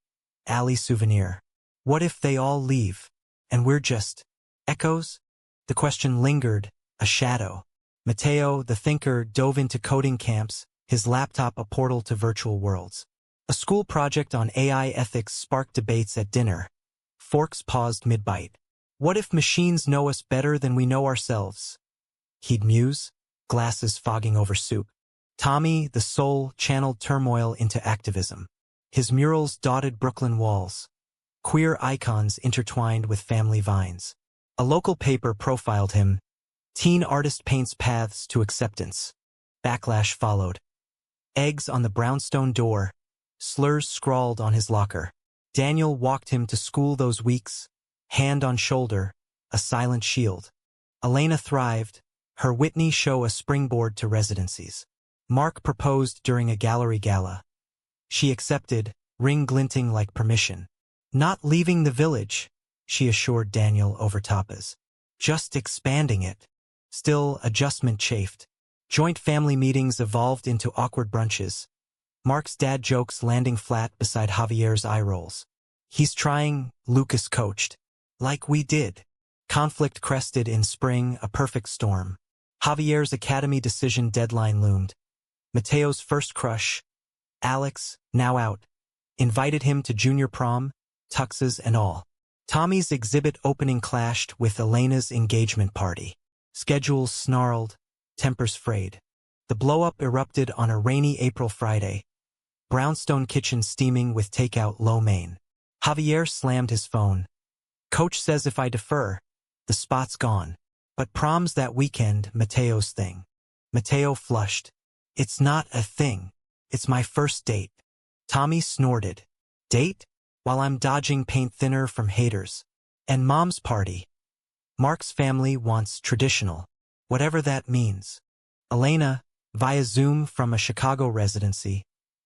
Alley souvenir. What if they all leave, and we're just echoes? The question lingered, a shadow. Mateo, the thinker, dove into coding camps, his laptop a portal to virtual worlds. A school project on AI ethics sparked debates at dinner. Forks paused mid-bite. What if machines know us better than we know ourselves? He'd muse, glasses fogging over soup. Tommy, the soul, channeled turmoil into activism. His murals dotted Brooklyn walls. Queer icons intertwined with family vines. A local paper profiled him. Teen artist paints paths to acceptance. Backlash followed. Eggs on the brownstone door. Slurs scrawled on his locker. Daniel walked him to school those weeks, hand on shoulder, a silent shield. Elena thrived, her Whitney show a springboard to residencies. Mark proposed during a gallery gala. She accepted, ring glinting like permission. Not leaving the village, she assured Daniel over tapas. Just expanding it. Still, adjustment chafed. Joint family meetings evolved into awkward brunches. Mark's dad jokes landing flat beside Javier's eye rolls. He's trying, Lucas coached. Like we did. Conflict crested in spring, a perfect storm. Javier's academy decision deadline loomed. Mateo's first crush, Alex, now out, invited him to junior prom, tuxes and all. Tommy's exhibit opening clashed with Elena's engagement party. Schedules snarled, tempers frayed. The blow-up erupted on a rainy April Friday, brownstone kitchen steaming with takeout lo mein. Javier slammed his phone. Coach says if I defer, the spot's gone. But prom's that weekend, Mateo's thing. Mateo flushed. It's not a thing. It's my first date. Tommy snorted. Date? While I'm dodging paint thinner from haters. And mom's party. Mark's family wants traditional. Whatever that means. Elena, via Zoom from a Chicago residency,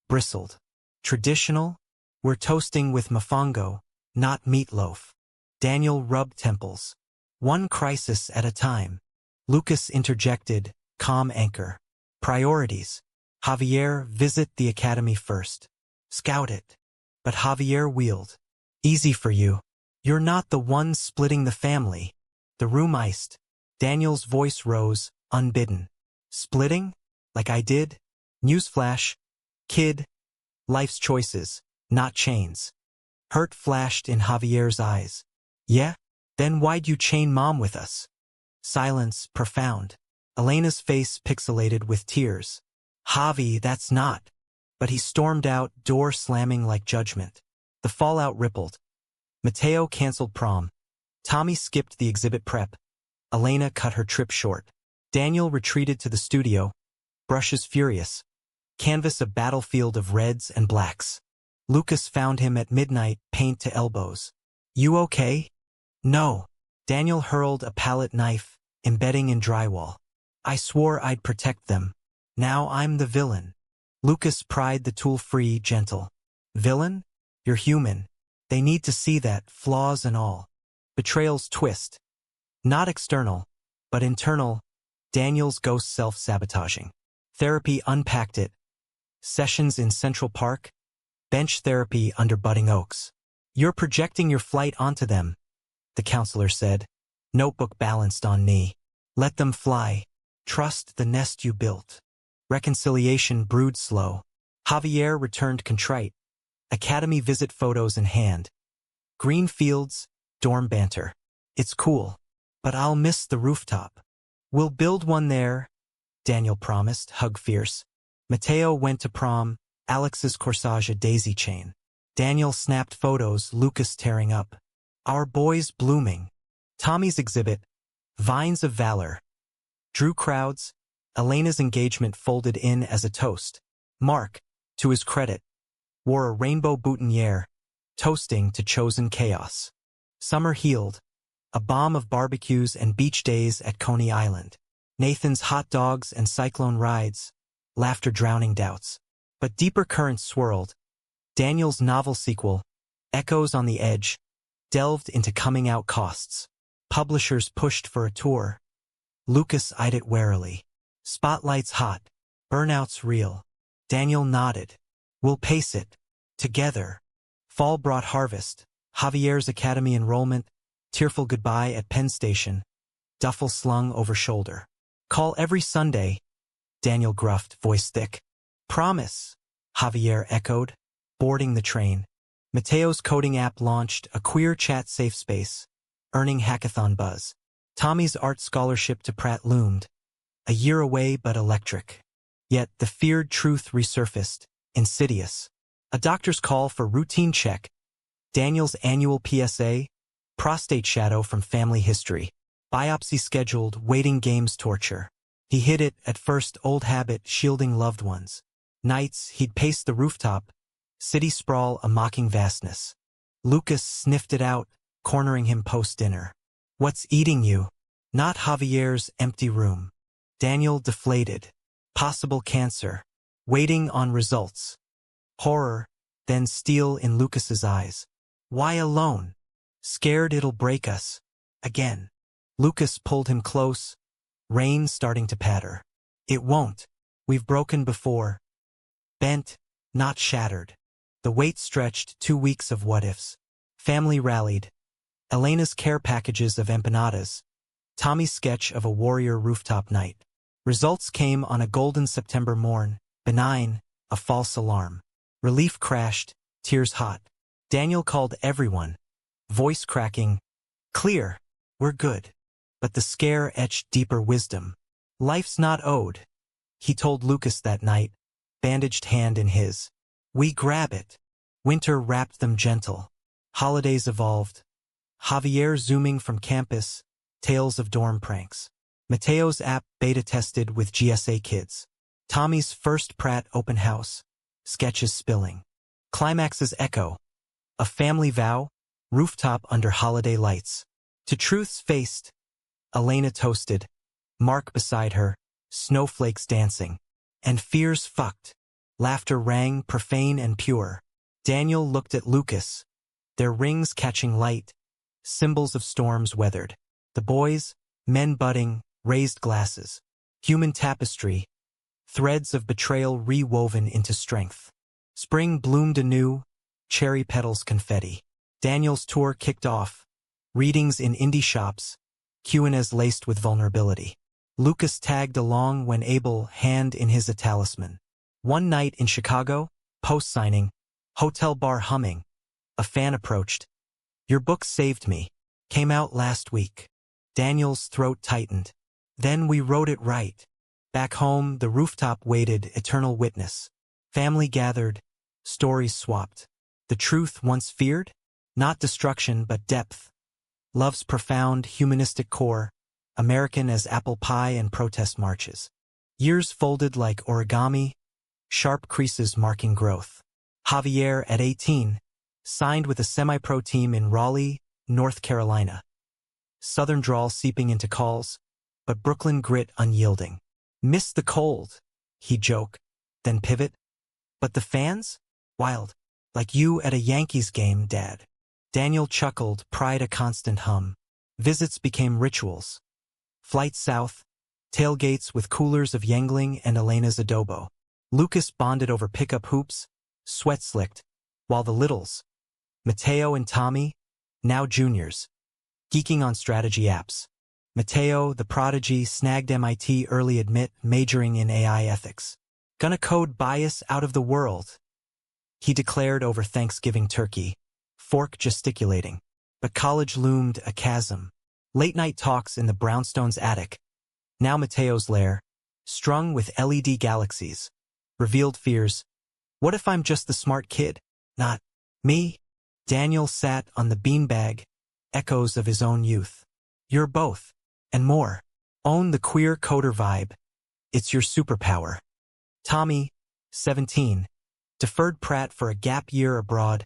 bristled. Traditional? We're toasting with mofongo, not meatloaf. Daniel rubbed temples. One crisis at a time. Lucas interjected, calm anchor. Priorities. Javier, visit the academy first. Scout it. But Javier wheeled. Easy for you. You're not the one splitting the family. The room iced. Daniel's voice rose, unbidden. Splitting? Like I did? Newsflash. Kid. Life's choices, not chains. Hurt flashed in Javier's eyes. Yeah? Then why'd you chain mom with us? Silence, profound. Elena's face pixelated with tears. Javi, that's not. But he stormed out, door slamming like judgment. The fallout rippled. Mateo canceled prom. Tommy skipped the exhibit prep. Elena cut her trip short. Daniel retreated to the studio, brushes furious. Canvas a battlefield of reds and blacks. Lucas found him at midnight, paint to elbows. You okay? No. Daniel hurled a palette knife, embedding in drywall. I swore I'd protect them. Now I'm the villain. Lucas pried the tool free, gentle. Villain? You're human. They need to see that, flaws and all. Betrayal's twist. Not external, but internal. Daniel's ghost self-sabotaging. Therapy unpacked it. Sessions in Central Park. Bench therapy under budding oaks. You're projecting your flight onto them, the counselor said. Notebook balanced on knee. Let them fly. Trust the nest you built. Reconciliation brewed slow. Javier returned contrite. Academy visit photos in hand. Green fields, dorm banter. It's cool, but I'll miss the rooftop. We'll build one there, Daniel promised, hug fierce. Mateo went to prom, Alex's corsage a daisy chain. Daniel snapped photos, Lucas tearing up. Our boys blooming. Tommy's exhibit, Vines of Valor. Drew crowds. Elena's engagement folded in as a toast. Mark, to his credit, wore a rainbow boutonniere, toasting to chosen chaos. Summer healed. A bomb of barbecues and beach days at Coney Island. Nathan's hot dogs and cyclone rides. Laughter drowning doubts. But deeper currents swirled. Daniel's novel sequel, Echoes on the Edge, delved into coming out costs. Publishers pushed for a tour. Lucas eyed it warily. Spotlight's hot. Burnout's real. Daniel nodded. We'll pace it. Together. Fall brought harvest. Javier's academy enrollment. Tearful goodbye at Penn Station. Duffel slung over shoulder. Call every Sunday. Daniel gruffed, voice thick. Promise. Javier echoed. Boarding the train. Mateo's coding app launched, a queer chat safe space. Earning hackathon buzz. Tommy's art scholarship to Pratt loomed. A year away but electric. Yet the feared truth resurfaced, insidious. A doctor's call for routine check. Daniel's annual PSA. Prostate shadow from family history. Biopsy scheduled, waiting games torture. He hid it, at first old habit, shielding loved ones. Nights, he'd pace the rooftop. City sprawl a mocking vastness. Lucas sniffed it out, cornering him post-dinner. What's eating you? Not Javier's empty room. Daniel deflated. Possible cancer. Waiting on results. Horror, then steel in Lucas's eyes. Why alone? Scared it'll break us. Again. Lucas pulled him close. Rain starting to patter. It won't. We've broken before. Bent, not shattered. The weight stretched, 2 weeks of what-ifs. Family rallied. Elena's care packages of empanadas. Tommy's sketch of a warrior rooftop night. Results came on a golden September morn. Benign, a false alarm. Relief crashed, tears hot. Daniel called everyone. Voice cracking. Clear. We're good. But the scare etched deeper wisdom. Life's not owed. He told Lucas that night, bandaged hand in his. We grab it. Winter wrapped them gentle. Holidays evolved. Javier zooming from campus, tales of dorm pranks. Mateo's app beta tested with GSA kids. Tommy's first Pratt open house, sketches spilling. Climax's echo. A family vow, rooftop under holiday lights. To truth's faced. Elena toasted. Mark beside her, snowflakes dancing. And fears fucked. Laughter rang profane and pure. Daniel looked at Lucas. Their rings catching light. Symbols of storms weathered. The boys, men budding, raised glasses. Human tapestry. Threads of betrayal rewoven into strength. Spring bloomed anew, cherry petals confetti. Daniel's tour kicked off. Readings in indie shops, Q&As laced with vulnerability. Lucas tagged along when able, hand in his talisman. One night in Chicago, post-signing, hotel bar humming. A fan approached. Your book saved me. Came out last week. Daniel's throat tightened. Then we wrote it right. Back home, the rooftop waited, eternal witness. Family gathered, stories swapped. The truth once feared? Not destruction, but depth. Love's profound, humanistic core, American as apple pie and protest marches. Years folded like origami, sharp creases marking growth. Javier, at 18, signed with a semi-pro team in Raleigh, North Carolina. Southern drawl seeping into calls, but Brooklyn grit unyielding. Miss the cold, he'd joke, then pivot. But the fans? Wild. Like you at a Yankees game, Dad. Daniel chuckled, pride a constant hum. Visits became rituals. Flights south, tailgates with coolers of Yangling and Elena's adobo. Lucas bonded over pickup hoops, sweat slicked, while the littles, Mateo and Tommy, now juniors, geeking on strategy apps. Mateo, the prodigy, snagged MIT early admit, majoring in AI ethics. Gonna code bias out of the world, he declared over Thanksgiving turkey, fork gesticulating. But college loomed a chasm. Late-night talks in the brownstone's attic. Now Mateo's lair, strung with LED galaxies. Revealed fears. What if I'm just the smart kid? Not me? Daniel sat on the beanbag, echoes of his own youth. You're both. And more. Own the queer coder vibe. It's your superpower. Tommy, 17, deferred Pratt for a gap year abroad.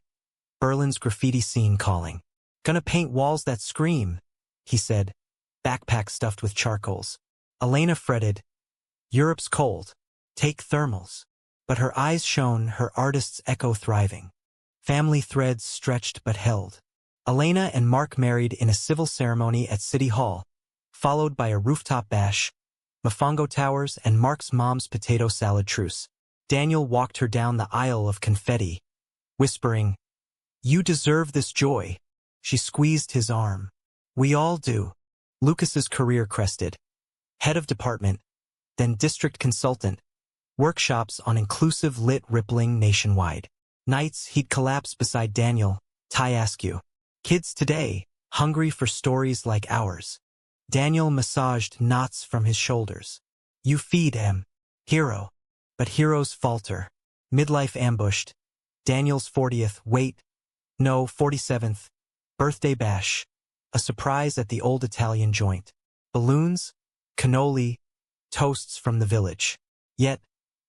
Berlin's graffiti scene calling. Gonna paint walls that scream, he said, backpack stuffed with charcoals. Elena fretted. Europe's cold. Take thermals. But her eyes shone, her artist's echo thriving. Family threads stretched but held. Elena and Mark married in a civil ceremony at City Hall, followed by a rooftop bash, mofongo towers, and Mark's mom's potato salad truce. Daniel walked her down the aisle of confetti, whispering, You deserve this joy. She squeezed his arm. We all do. Lucas's career crested. Head of department, then district consultant, workshops on inclusive lit rippling nationwide. Nights he'd collapse beside Daniel, Ty Askew. Kids today, hungry for stories like ours. Daniel massaged knots from his shoulders. You feed him. Hero. But heroes falter. Midlife ambushed. Daniel's 40th, 47th, birthday bash. A surprise at the old Italian joint. Balloons, cannoli, toasts from the village. Yet,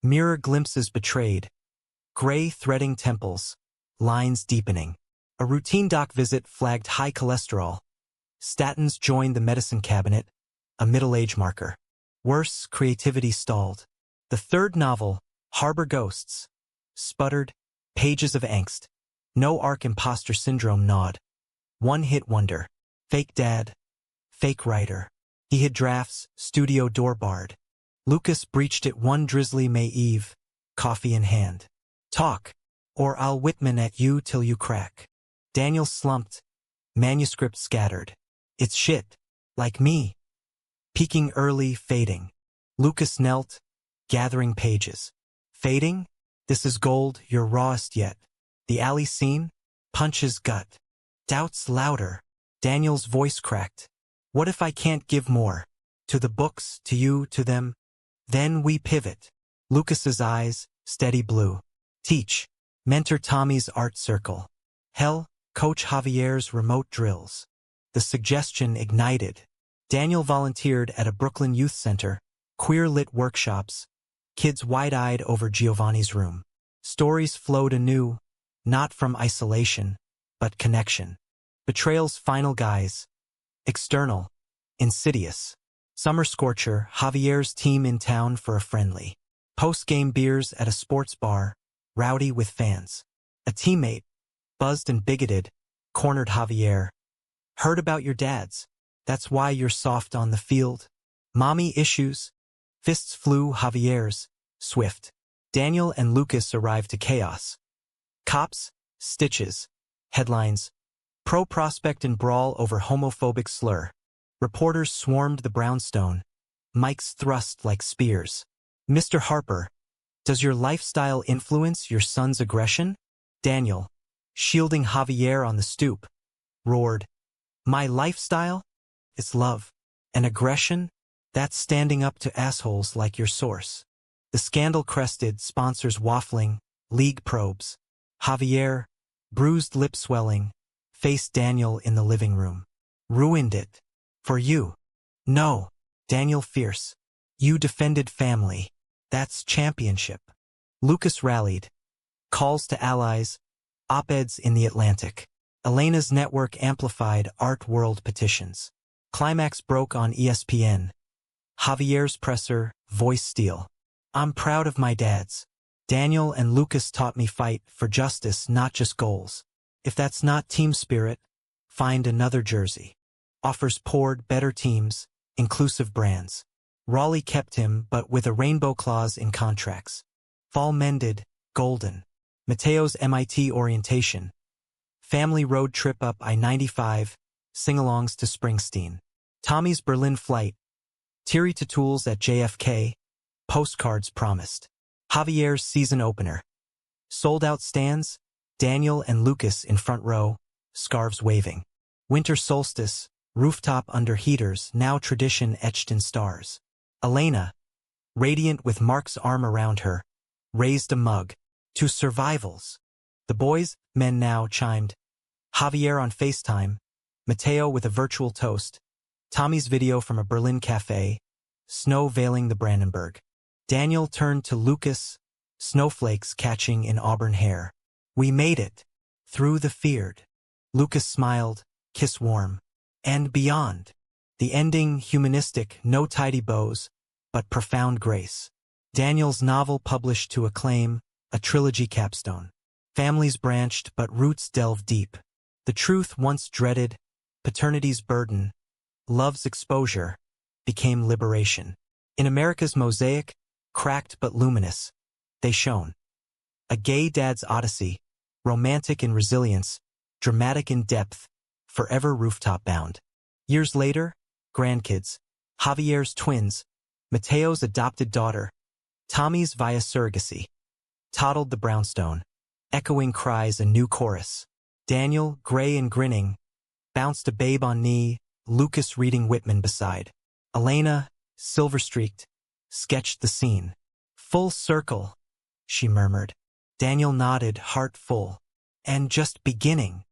mirror glimpses betrayed. Gray threading temples, lines deepening. A routine doc visit flagged high cholesterol. Statins joined the medicine cabinet, a middle-age marker. Worse, creativity stalled. The third novel, Harbor Ghosts, sputtered, pages of angst. No arc imposter syndrome gnawed. One-hit wonder. Fake dad. Fake writer. He hid drafts, studio door barred. Lucas breached it one drizzly May Eve, coffee in hand. Talk, or I'll Whitman at you till you crack. Daniel slumped, manuscript scattered. It's shit, like me. Peaking early, fading. Lucas knelt, gathering pages. Fading? This is gold, your rawest yet. The alley scene? Punches gut. Doubts louder. Daniel's voice cracked. What if I can't give more? To the books, to you, to them? Then we pivot. Lucas's eyes, steady blue. Teach. Mentor Tommy's art circle. Hell, coach Javier's remote drills. The suggestion ignited. Daniel volunteered at a Brooklyn youth center, queer-lit workshops, kids wide-eyed over Giovanni's room. Stories flowed anew, not from isolation, but connection. Betrayal's final guise. External. Insidious. Summer scorcher, Javier's team in town for a friendly. Post-game beers at a sports bar, rowdy with fans. A teammate, buzzed and bigoted, cornered Javier. Heard about your dads. That's why you're soft on the field. Mommy issues. Fists flew Javier's, swift. Daniel and Lucas arrived to chaos. Cops, stitches. Headlines. Pro prospect in brawl over homophobic slur. Reporters swarmed the brownstone. Mics thrust like spears. Mr. Harper, does your lifestyle influence your son's aggression? Daniel, shielding Javier on the stoop, roared, my lifestyle? It's love. And aggression? That's standing up to assholes like your source. The scandal crested, sponsors waffling, league probes. Javier, bruised lip swelling, faced Daniel in the living room. Ruined it. For you. No. Daniel fierce. You defended family. That's championship. Lucas rallied. Calls to allies. Op-eds in the Atlantic. Elena's network amplified art world petitions. Climax broke on ESPN. Javier's presser, voice steel. I'm proud of my dads. Daniel and Lucas taught me fight for justice, not just goals. If that's not team spirit, find another jersey. Offers poured better teams, inclusive brands. Raleigh kept him, but with a rainbow clause in contracts. Fall mended, golden. Mateo's MIT orientation. Family road trip up I-95, sing-alongs to Springsteen. Tommy's Berlin flight. Teary Tatools at JFK. Postcards promised. Javier's season opener. Sold-out stands. Daniel and Lucas in front row, scarves waving. Winter solstice. Rooftop under heaters, now tradition etched in stars. Elena, radiant with Mark's arm around her, raised a mug. To survivals. The boys, men now, chimed. Javier on FaceTime. Mateo with a virtual toast. Tommy's video from a Berlin cafe. Snow veiling the Brandenburg. Daniel turned to Lucas. Snowflakes catching in auburn hair. We made it. Through the feared. Lucas smiled, kiss warm. And beyond. The ending humanistic, no tidy bows, but profound grace. Daniel's novel published to acclaim, a trilogy capstone. Families branched but roots delve deep. The truth once dreaded, paternity's burden, love's exposure, became liberation. In America's mosaic, cracked but luminous, they shone. A gay dad's odyssey, romantic in resilience, dramatic in depth, forever rooftop bound. Years later, grandkids, Javier's twins, Mateo's adopted daughter, Tommy's via surrogacy, toddled the brownstone, echoing cries a new chorus. Daniel, gray and grinning, bounced a babe on knee, Lucas reading Whitman beside. Elena, silver-streaked, sketched the scene. Full circle, she murmured. Daniel nodded, heart full. And just beginning.